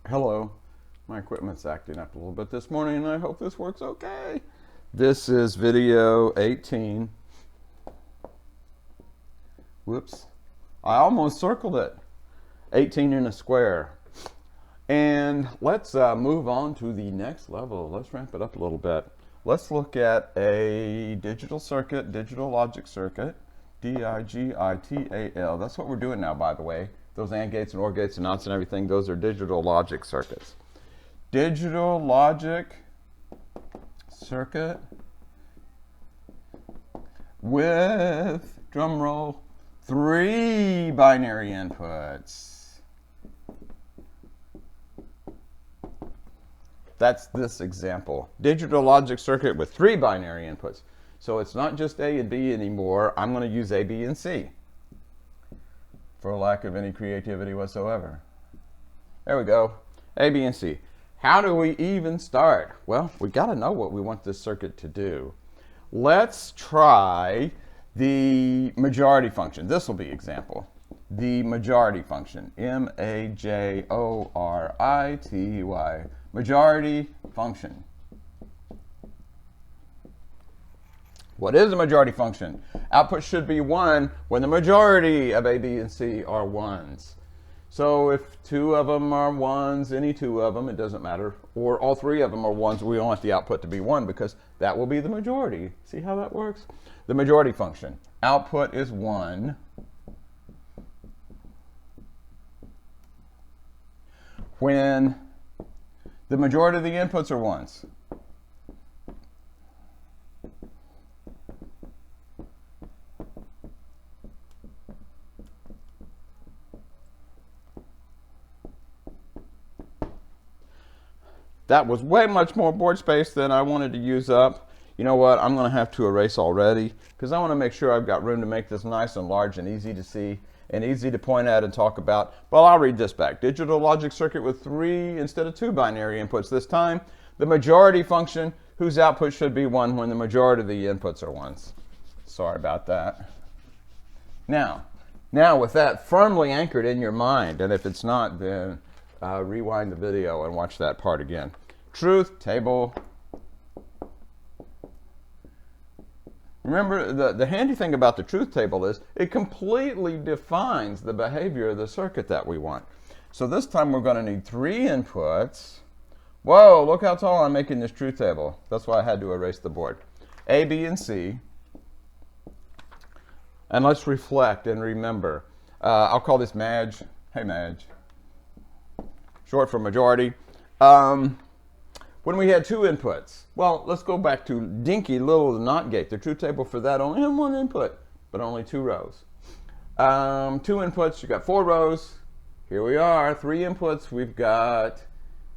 Hello, my equipment's acting up a little bit this morning and I hope this works okay. This is video 18. Whoops, I almost circled it. 18 in a square. And let's move on to the next level. Let's ramp it up a little bit. Let's look at a digital circuit, digital logic circuit, D-I-G-I-T-A-L. That's what we're doing now, by the way. Those AND gates and OR gates and NOTs and everything, those are digital logic circuits. Digital logic circuit with, drum roll, 3 binary inputs. That's this example. Digital logic circuit with 3 binary inputs. So it's not just A and B anymore. I'm going to use A, B, and C for lack of any creativity whatsoever. There we go. A, B, and C. How do we even start? Well, we got to know what we want this circuit to do. Let's try the majority function. This will be example. The majority function. M-A-J-O-R-I-T-Y. Majority function. What is a majority function? Output should be 1 when the majority of A, B, and C are 1s. So if 2 of them are 1s, any 2 of them, it doesn't matter, or all 3 of them are 1s, we want the output to be 1 because that will be the majority. See how that works? The majority function. Output is 1 when the majority of the inputs are 1s. That was way much more board space than I wanted to use up. You know what? I'm going to have to erase already because I want to make sure I've got room to make this nice and large and easy to see and easy to point at and talk about. Well, I'll read this back. Digital logic circuit with 3 instead of 2 binary inputs this time. The majority function whose output should be 1 when the majority of the inputs are 1s. Sorry about that. Now with that firmly anchored in your mind, and if it's not, then rewind the video and watch that part again. Truth table. Remember, the handy thing about the truth table is it completely defines the behavior of the circuit that we want. So this time we're going to need 3 inputs. Whoa, look how tall I'm making this truth table. That's why I had to erase the board. A, B, and C. And let's reflect and remember. I'll call this Madge. Hey, Madge. Short for majority. When we had 2 inputs, well, let's go back to dinky little NOT gate. The truth table for that only had 1 input, but only 2 rows. 2 inputs, you got 4 rows. Here we are, 3 inputs, we've got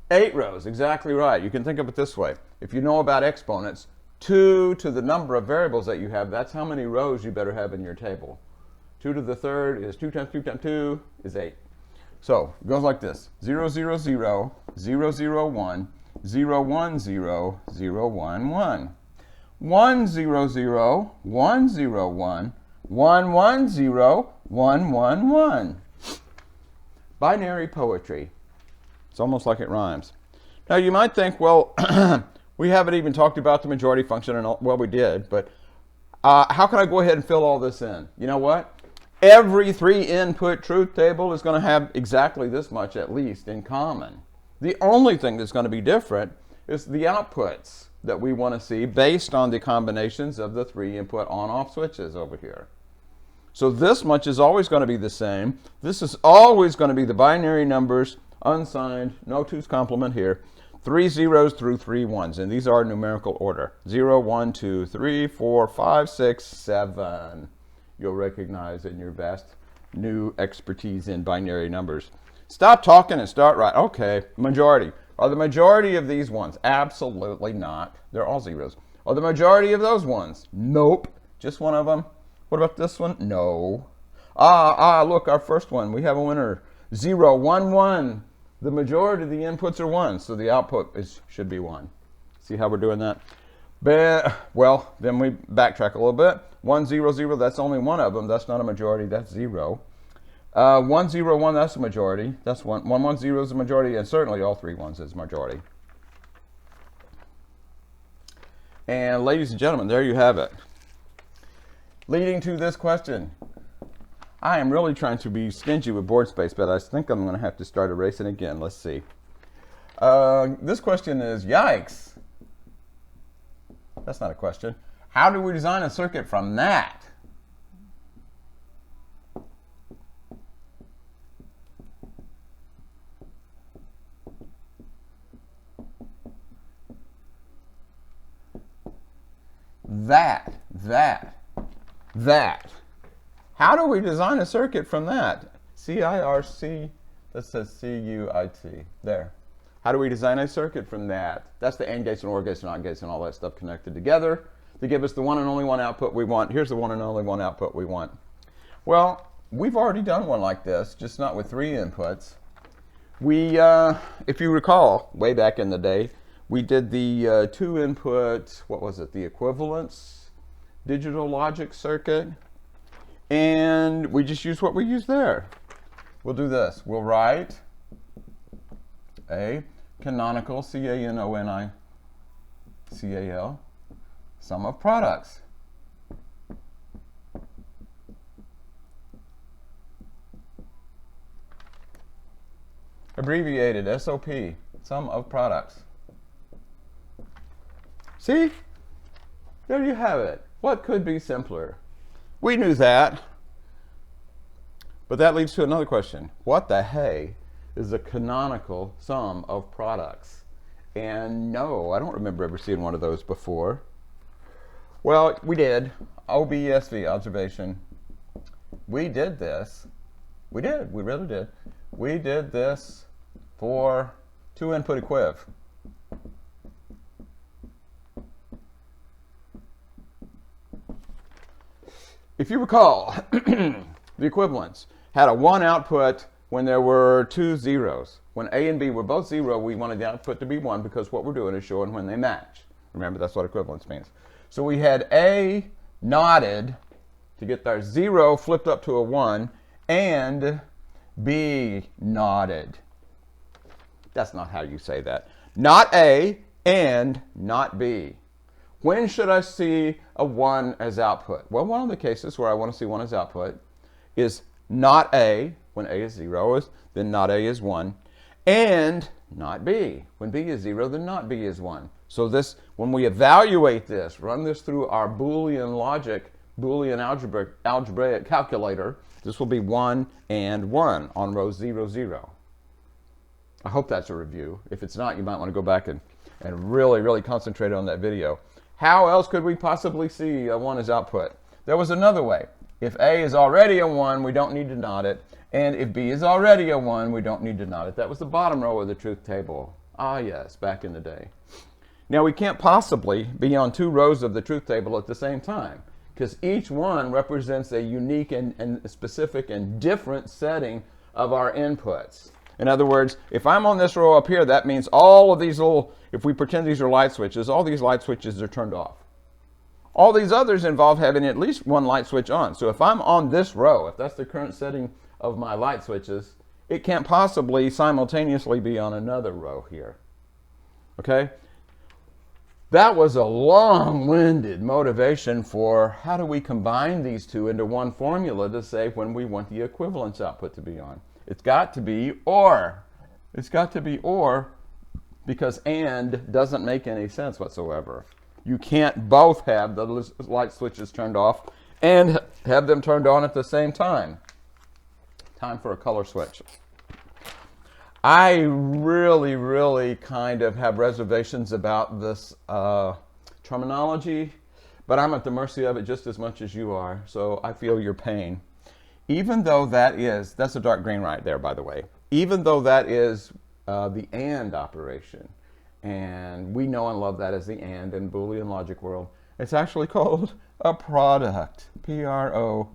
8 rows. Exactly right. You can think of it this way. If you know about exponents, 2 to the number of variables that you have, that's how many rows you better have in your table. 2 to the third is 2 times 2 times 2 is 8. So it goes like this: 0, 0, 0, 0, 0, 1, 0, 1, 0, 0, 1, 1. 1, 0, 0, 1, 0, 1, 1, 1, 0, 1, 1, 1. Binary poetry. It's almost like it rhymes. Now you might think, well, we haven't even talked about the majority function, and well, we did, but how can I go ahead and fill all this in? You know what? Every 3 input truth table is going to have exactly this much at least in common. The only thing that's going to be different is the outputs that we want to see based on the combinations of the 3 input on-off switches over here. So this much is always going to be the same. This is always going to be the binary numbers, unsigned, no 2's complement here. 3 zeros through 3 1s, and these are numerical order. 0, 1, 2, 3, 4, 5, 6, 7. You'll recognize in your vast new expertise in binary numbers. Stop talking and start right. Okay, majority. Are the majority of these 1s? Absolutely not. They're all zeros. Are the majority of those 1s? Nope. Just one of them. What about this one? No. Look, our first one. We have a winner. 0, 1, 1. The majority of the inputs are 1s, so the output should be 1. See how we're doing that? Well, then we backtrack a little bit. 1, 0, 0, that's only one of them. That's not a majority, that's 0. 1, 0, 1, that's a majority. That's 1. 1, 1, 0 is a majority, and certainly all 3 ones is majority. And ladies and gentlemen, there you have it. Leading to this question. I am really trying to be stingy with board space, but I think I'm going to have to start erasing again. Let's see. This question is, yikes. That's not a question. How do we design a circuit from that? That. How do we design a circuit from that? C-I-R-C, that says C-U-I-T. There. How do we design a circuit from that? That's the AND gates and OR gates and NOT gates and all that stuff connected together to give us the one and only one output we want. Here's the one and only one output we want. Well, we've already done one like this, just not with 3 inputs. We, if you recall, way back in the day, we did the 2-input, what was it, the equivalence digital logic circuit, and we just use what we use there. We'll do this. We'll write a canonical, C-A-N-O-N-I-C-A-L, sum of products. Abbreviated SOP, sum of products. See? There you have it. What could be simpler? We knew that. But that leads to another question. What the hey is a canonical sum of products? And no, I don't remember ever seeing one of those before. Well, we did. OBSV, observation. We did this. We did. We really did. We did this for 2-input equiv. If you recall, the equivalence had a 1 output when there were 2 zeros. When A and B were both 0, we wanted the output to be 1 because what we're doing is showing when they match. Remember, that's what equivalence means. So we had A knotted to get our 0 flipped up to a 1 and B knotted. That's not how you say that. Not A and not B. When should I see a 1 as output? Well, one of the cases where I want to see 1 as output is not A, when A is 0, then not A is 1, and not B. When B is 0, then not B is 1. So this, when we evaluate this, run this through our Boolean logic, Boolean algebraic calculator, this will be 1 and 1 on row 0, 0. I hope that's a review. If it's not, you might want to go back and really concentrate on that video. How else could we possibly see a 1 as output? There was another way. If A is already a 1, we don't need to knot it. And if B is already a 1, we don't need to knot it. That was the bottom row of the truth table. Ah, yes, back in the day. Now, we can't possibly be on 2 rows of the truth table at the same time, because each one represents a unique and specific and different setting of our inputs. In other words, if I'm on this row up here, that means all of these little, if we pretend these are light switches, all these light switches are turned off. All these others involve having at least 1 light switch on. So if I'm on this row, if that's the current setting of my light switches, it can't possibly simultaneously be on another row here. Okay? That was a long-winded motivation for how do we combine these two into one formula to say when we want the equivalence output to be on. It's got to be OR. It's got to be OR because AND doesn't make any sense whatsoever. You can't both have the light switches turned off and have them turned on at the same time. Time for a color switch. I really kind of have reservations about this terminology, but I'm at the mercy of it just as much as you are, so I feel your pain. Even though that's a dark green right there, by the way, even though that is the AND operation, and we know and love that as the AND in Boolean logic world, it's actually called a product, P-R-O-D-U-C-T.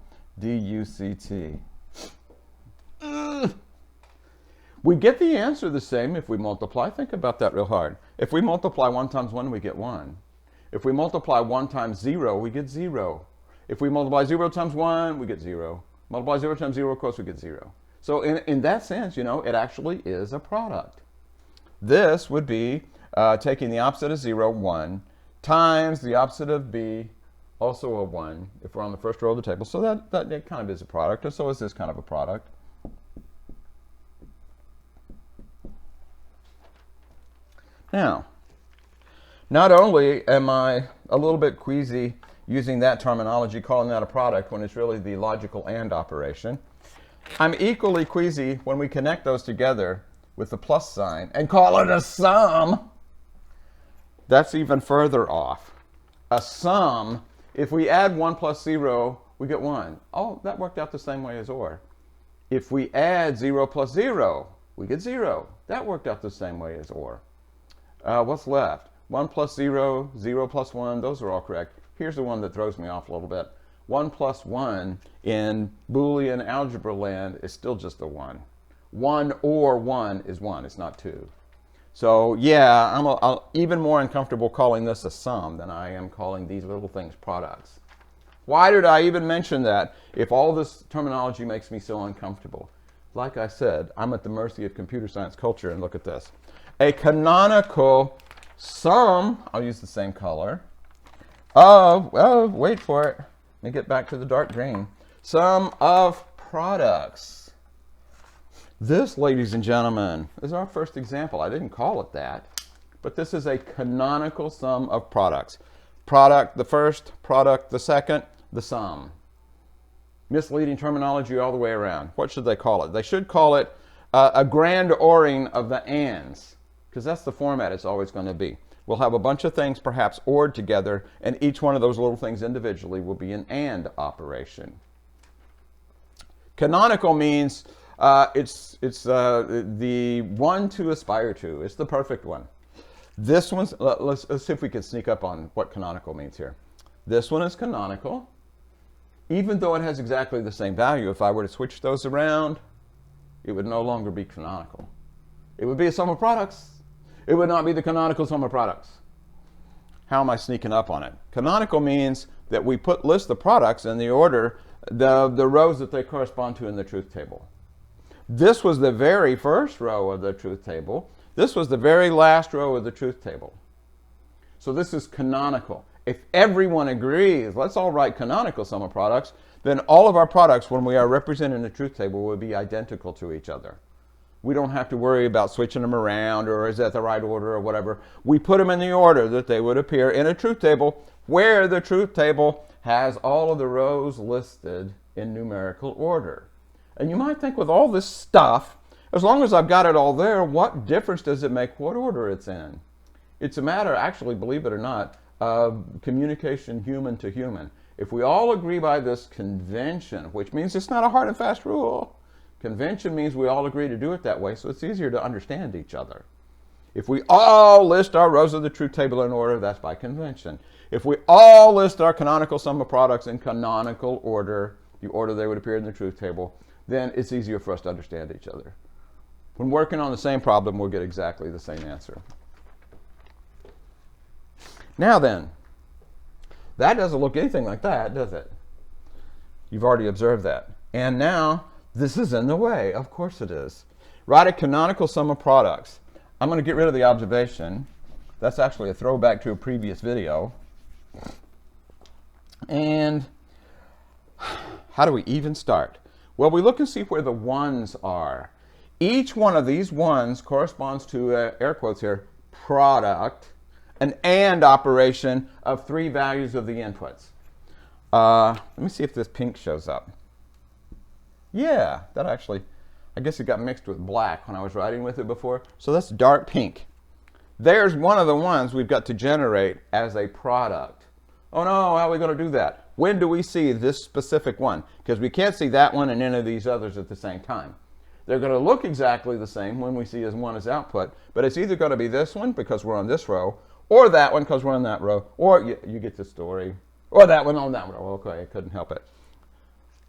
We get the answer the same if we multiply. Think about that real hard. If we multiply 1 times 1, we get 1. If we multiply 1 times 0, we get 0. If we multiply 0 times 1, we get 0. Multiply 0 times 0, of course we get 0. So in that sense, you know, it actually is a product. This would be taking the opposite of 0, 1, times the opposite of b, also a 1, if we're on the first row of the table. So that kind of is a product, and so is this kind of a product. Now, not only am I a little bit queasy using that terminology, calling that a product when it's really the logical AND operation, I'm equally queasy when we connect those together with the plus sign and call it a sum. That's even further off. A sum, if we add 1 plus 0, we get 1. Oh, that worked out the same way as OR. If we add 0 plus 0, we get 0. That worked out the same way as OR. What's left? 1 plus 0, 0 plus 1, those are all correct. Here's the one that throws me off a little bit. 1 plus 1 in Boolean algebra land is still just a 1. 1 or 1 is 1, it's not 2. So yeah, I'm even more uncomfortable calling this a sum than I am calling these little things products. Why did I even mention that if all this terminology makes me so uncomfortable? Like I said, I'm at the mercy of computer science culture, and look at this. A canonical sum, I'll use the same color, wait for it. Let me get back to the dark green. Sum of products. This, ladies and gentlemen, is our first example. I didn't call it that, but this is a canonical sum of products. Product the first, product the second, the sum. Misleading terminology all the way around. What should they call it? They should call it a grand oring of the ands, because that's the format it's always going to be. We'll have a bunch of things perhaps ORed together, and each one of those little things individually will be an AND operation. Canonical means it's the one to aspire to. It's the perfect one. This one's, let's see if we can sneak up on what canonical means here. This one is canonical, even though it has exactly the same value. If I were to switch those around, it would no longer be canonical. It would be a sum of products. It would not be the canonical sum of products. How am I sneaking up on it? Canonical means that we list the products in the order, the rows that they correspond to in the truth table. This was the very first row of the truth table. This was the very last row of the truth table. So this is canonical. If everyone agrees, let's all write canonical sum of products, then all of our products, when we are represented in the truth table, will be identical to each other. We don't have to worry about switching them around or is that the right order or whatever. We put them in the order that they would appear in a truth table, where the truth table has all of the rows listed in numerical order. And you might think, with all this stuff, as long as I've got it all there, what difference does it make what order it's in? It's a matter, actually, believe it or not, of communication human to human. If we all agree by this convention, which means it's not a hard and fast rule, convention means we all agree to do it that way, so it's easier to understand each other. If we all list our rows of the truth table in order, that's by convention. If we all list our canonical sum of products in canonical order, the order they would appear in the truth table, then it's easier for us to understand each other. When working on the same problem, we'll get exactly the same answer. Now then, that doesn't look anything like that, does it? You've already observed that. And now, this is in the way. Of course it is. Write a canonical sum of products. I'm going to get rid of the observation. That's actually a throwback to a previous video. And how do we even start? Well, we look and see where the ones are. Each one of these ones corresponds to, air quotes here, product, an AND operation of 3 values of the inputs. Let me see if this pink shows up. Yeah, that actually, I guess it got mixed with black when I was writing with it before. So that's dark pink. There's one of the ones we've got to generate as a product. Oh no, how are we going to do that? When do we see this specific one? Because we can't see that one and any of these others at the same time. They're going to look exactly the same when we see as one as output, but it's either going to be this one because we're on this row, or that one because we're on that row, or you get the story, or that one on that row. Okay, I couldn't help it.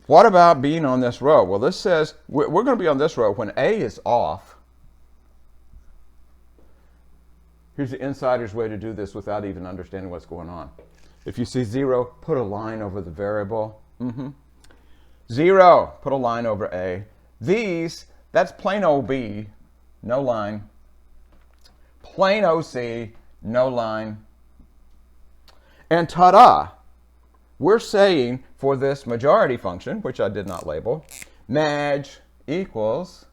What about being on this row? Well, this says we're going to be on this row when A is off. Here's the insider's way to do this without even understanding what's going on. If you see 0, put a line over the variable. 0, put a line over A. These, that's plain old B, no line. Plain OC, no line. And ta-da! We're saying for this majority function, which I did not label, maj equals,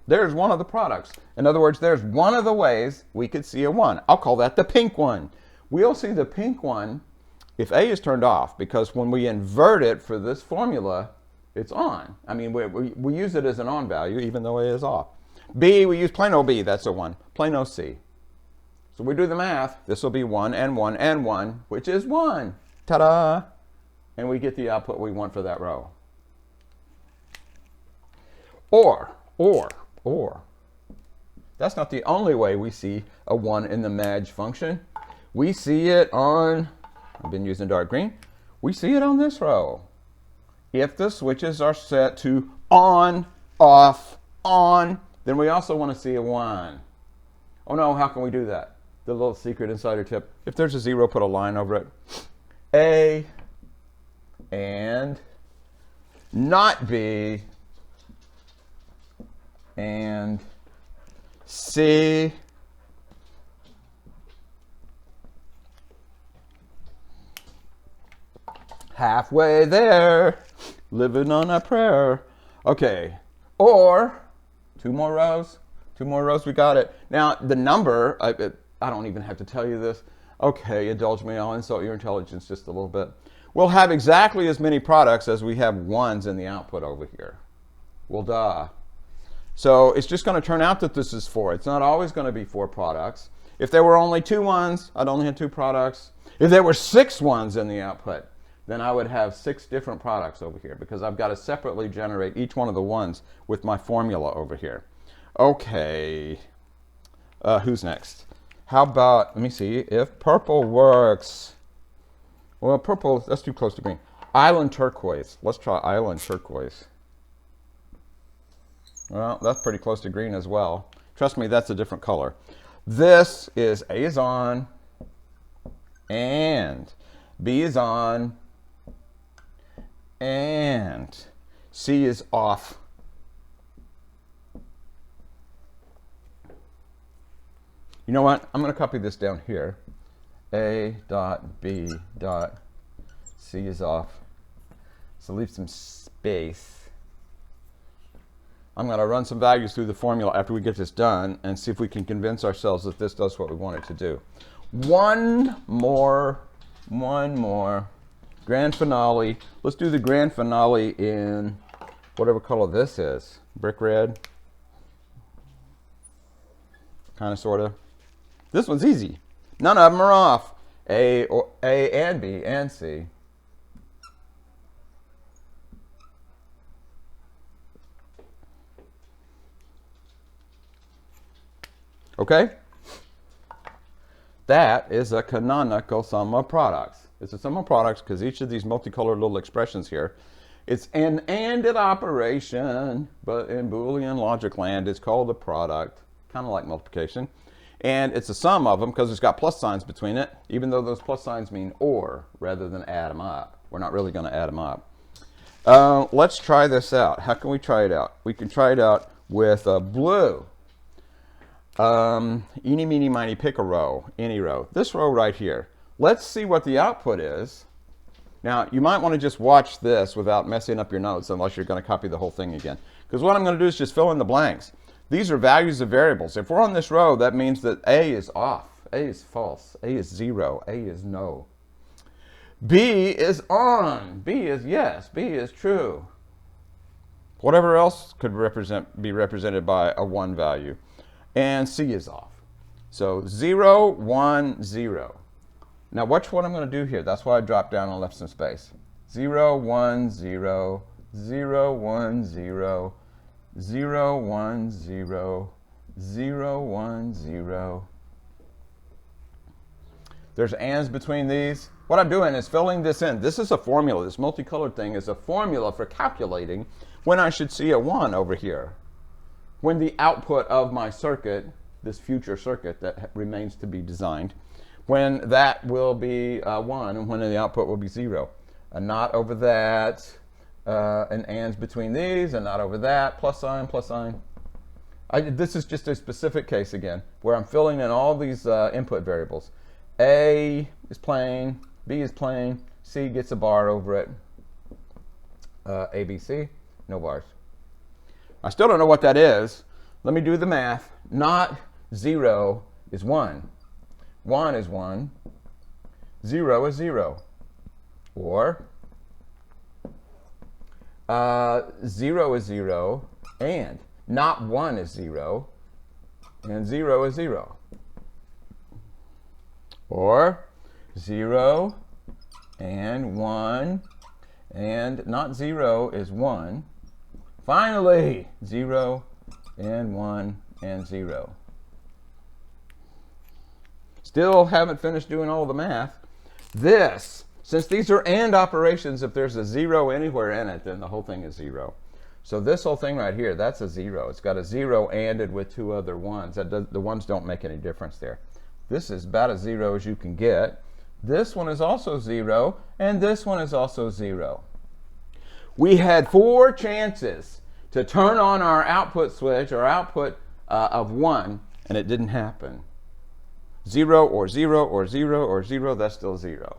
there's one of the products. In other words, there's one of the ways we could see a 1. I'll call that the pink one. We'll see the pink one if A is turned off, because when we invert it for this formula, it's on. I mean, we use it as an on value, even though A is off. B, we use plain old B, that's a 1. Plain old C. So we do the math. This will be 1 and 1 and 1, which is 1. Ta-da! And we get the output we want for that row. Or. That's not the only way we see a 1 in the maj function. We see it on, I've been using dark green, we see it on this row. If the switches are set to on, off, on, then we also want to see a 1. Oh no, how can we do that? The little secret insider tip. If there's a 0, put a line over it. A and not B and C halfway there, living on a prayer. Okay, or 2 more rows. 2 more rows, we got it. Now, the number, I don't even have to tell you this. Okay, indulge me, I'll insult your intelligence just a little bit. We'll have exactly as many products as we have 1s in the output over here. Well, duh. So it's just going to turn out that this is 4. It's not always going to be 4 products. If there were only 2 1s, I'd only have 2 products. If there were 6 1s in the output, then I would have 6 different products over here, because I've got to separately generate each one of the 1s with my formula over here. Okay, who's next? How about, let me see, if purple works. Well, purple, that's too close to green. Island turquoise. Let's try island turquoise. Well, that's pretty close to green as well. Trust me, that's a different color. This is A is on, and B is on, and C is off. You know what? I'm going to copy this down here. A dot B dot C is off. So leave some space. I'm going to run some values through the formula after we get this done and see if we can convince ourselves that this does what we want it to do. One more. Grand finale. Let's do the grand finale in whatever color this is. Brick red. Kind of, sort of. This one's easy. None of them are off. A and B and C. Okay? That is a canonical sum of products. It's a sum of products because each of these multicolored little expressions here, it's an ANDed operation, but in Boolean logic land, it's called a product, kind of like multiplication. And it's a sum of them because it's got plus signs between it, even though those plus signs mean or rather than add them up. We're not really going to add them up. Let's try this out. How can we try it out? We can try it out with blue. Eeny, meeny, miny, pick a row, any row. This row right here. Let's see what the output is. Now, you might want to just watch this without messing up your notes unless you're going to copy the whole thing again. Because what I'm going to do is just fill in the blanks. These are values of variables. If we're on this row, that means that A is off, A is false, A is 0, A is no. B is on, B is yes, B is true. Whatever else could be represented by a 1 value. And C is off. So 0, 1, 0. Now watch what I'm going to do here. That's why I dropped down and left some space. 0, 1, 0, 0, 1, 0, 0, 1, 0, 0, 1, 0. There's ands between these. What I'm doing is filling this in. This is a formula. This multicolored thing is a formula for calculating when I should see a 1 over here. When the output of my circuit, this future circuit that remains to be designed, when that will be 1 and when the output will be 0. a not over that, an ands between these, a not over that, plus sign, plus sign. This is just a specific case again, where I'm filling in all these input variables. A is plain, B is plain, C gets a bar over it, A, B, C, no bars. I still don't know what that is. Let me do the math. Not 0 is 1. 1 is 1. 0 is 0. Or 0 is 0, and not 1 is 0, and 0 is 0. Or 0 and 1, and not 0 is 1. Finally, 0 and 1 and 0. Still haven't finished doing all the math. This, since these are AND operations, if there's a 0 anywhere in it, then the whole thing is 0. So this whole thing right here, that's a 0. It's got a 0 ANDed with two other 1s. The 1s don't make any difference there. This is about as 0 as you can get. This one is also 0, and this one is also 0. We had 4 chances to turn on our output switch, or output of 1, and it didn't happen. 0 or 0 or 0 or 0, that's still 0.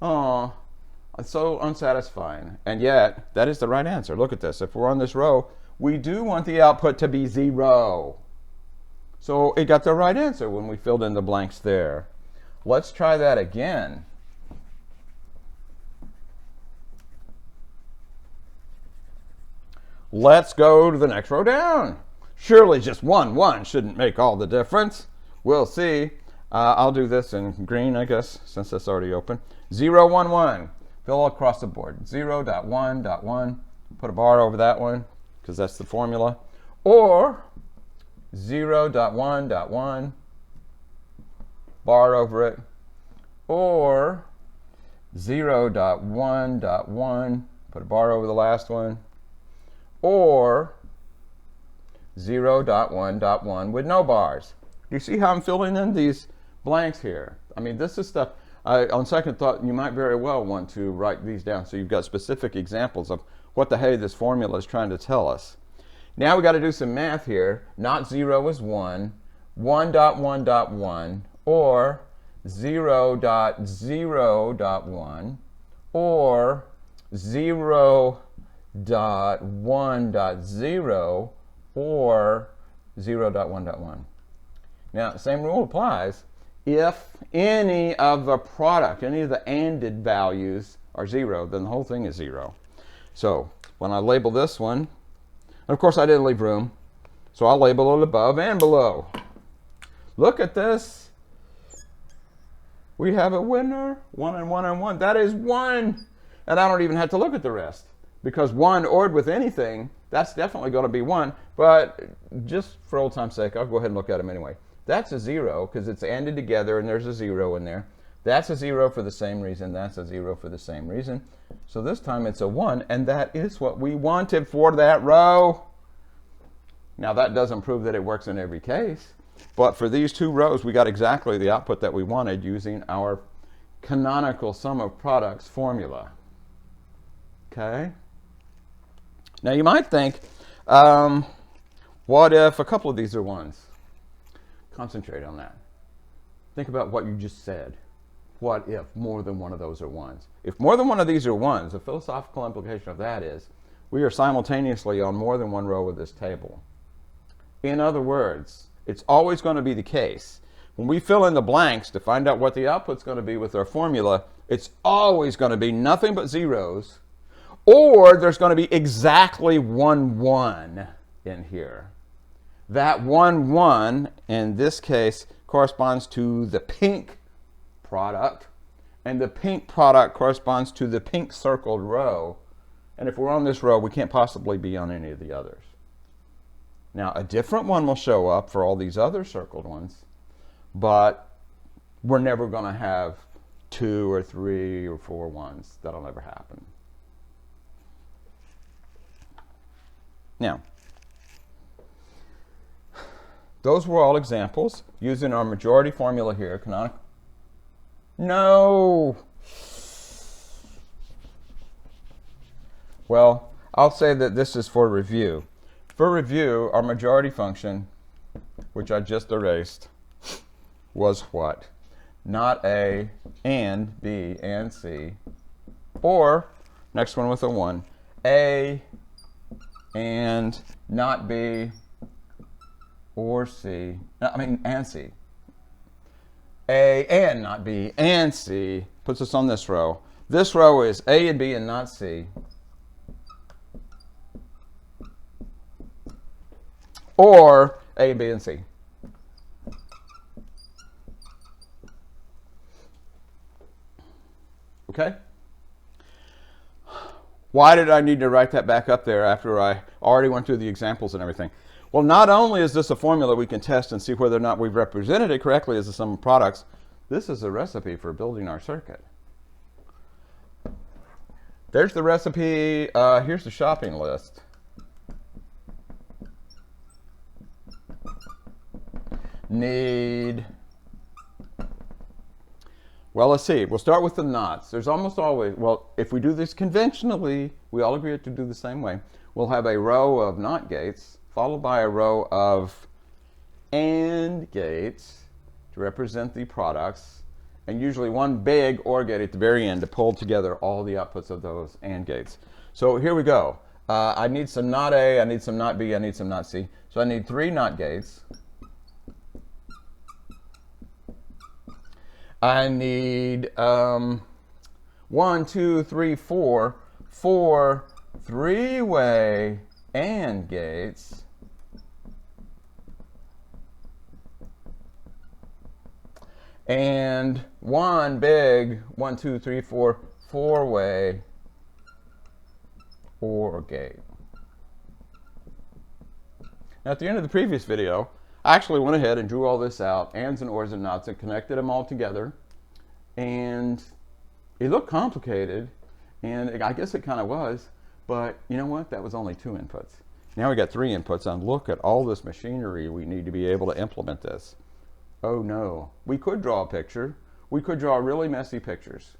Oh, it's so unsatisfying. And yet, that is the right answer. Look at this. If we're on this row, we do want the output to be 0. So it got the right answer when we filled in the blanks there. Let's try that again. Let's go to the next row down. Surely just 1, 1 shouldn't make all the difference. We'll see. I'll do this in green, I guess, since that's already open. 0, 1, 1. Fill across the board. 0, dot 1, dot 1. Put a bar over that one, because that's the formula. Or 0, dot 1, dot 1. Bar over it. Or 0, dot 1, dot 1. Put a bar over the last one. Or 0, dot 1, dot 1 with no bars. Do you see how I'm filling in these blanks here? I mean, this is stuff, on second thought, you might very well want to write these down so you've got specific examples of what the hey this formula is trying to tell us. Now we got to do some math here. Not 0 is 1, 1 dot 1 dot 1, or 0 dot 0 dot 1, or 0 dot 1 dot 0, or 0 dot 1 dot 1. Now, same rule applies if any of the product, any of the ANDed values are 0, then the whole thing is 0. So when I label this one, and of course I didn't leave room, so I'll label it above and below. Look at this. We have a winner, 1 and 1 and 1. That is 1. And I don't even have to look at the rest, because 1 ORed with anything, that's definitely going to be 1. But just for old time's sake, I'll go ahead and look at them anyway. That's a 0 because it's ANDed together and there's a 0 in there. That's a 0 for the same reason. That's a 0 for the same reason. So this time it's a 1, and that is what we wanted for that row. Now that doesn't prove that it works in every case, but for these 2 rows we got exactly the output that we wanted using our canonical sum of products formula. Okay? Now you might think, what if a couple of these are 1s? Concentrate on that. Think about what you just said. What if more than one of those are 1s? If more than one of these are 1s, the philosophical implication of that is we are simultaneously on more than one row of this table. In other words, it's always going to be the case. When we fill in the blanks to find out what the output's going to be with our formula, it's always going to be nothing but zeros, or there's going to be exactly 1, 1 in here. That 1, 1, in this case, corresponds to the pink product, and the pink product corresponds to the pink circled row. And if we're on this row, we can't possibly be on any of the others. Now, a different one will show up for all these other circled ones, but we're never going to have 2 or 3 or 4 1s. That'll never happen. Now, those were all examples using our majority formula here, canonical. No! Well, I'll say that this is for review. For review, our majority function, which I just erased, was what? Not A and B and C, or, next one with a 1, A and not B or C, and C. A and not B and C puts us on this row. This row is A and B and not C. Or A, B, and C. Okay? Why did I need to write that back up there after I already went through the examples and everything? Well, not only is this a formula we can test and see whether or not we've represented it correctly as the sum of products, this is a recipe for building our circuit. There's the recipe. Here's the shopping list. Well, let's see. We'll start with the nots. There's almost always, well, if we do this conventionally, we all agree to do the same way. We'll have a row of not gates followed by a row of AND gates to represent the products, and usually one big OR gate at the very end to pull together all the outputs of those AND gates. So here we go. I need some not A, I need some not B, I need some not C. So I need 3 not gates. I need 1, 2, 3, 4 3-way AND gates. And one big 1, 2, 3, 4 4-way OR gate. Now at the end of the previous video, I actually went ahead and drew all this out, ands and ors and nots, and connected them all together. And it looked complicated, and I guess it kind of was, but you know what? That was only 2 inputs. Now we got 3 inputs, and look at all this machinery we need to be able to implement this. Oh no, we could draw a picture. We could draw really messy pictures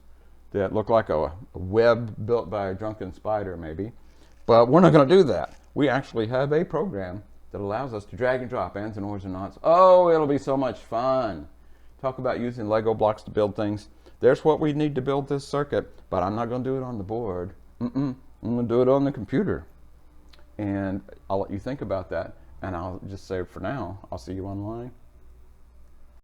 that look like a web built by a drunken spider maybe, but we're not going to do that. We actually have a program that allows us to drag and drop ands and ors and nots. Oh, it'll be so much fun. Talk about using Lego blocks to build things. There's what we need to build this circuit, but I'm not going to do it on the board. I'm going to do it on the computer. And I'll let you think about that, and I'll just say for now, I'll see you online.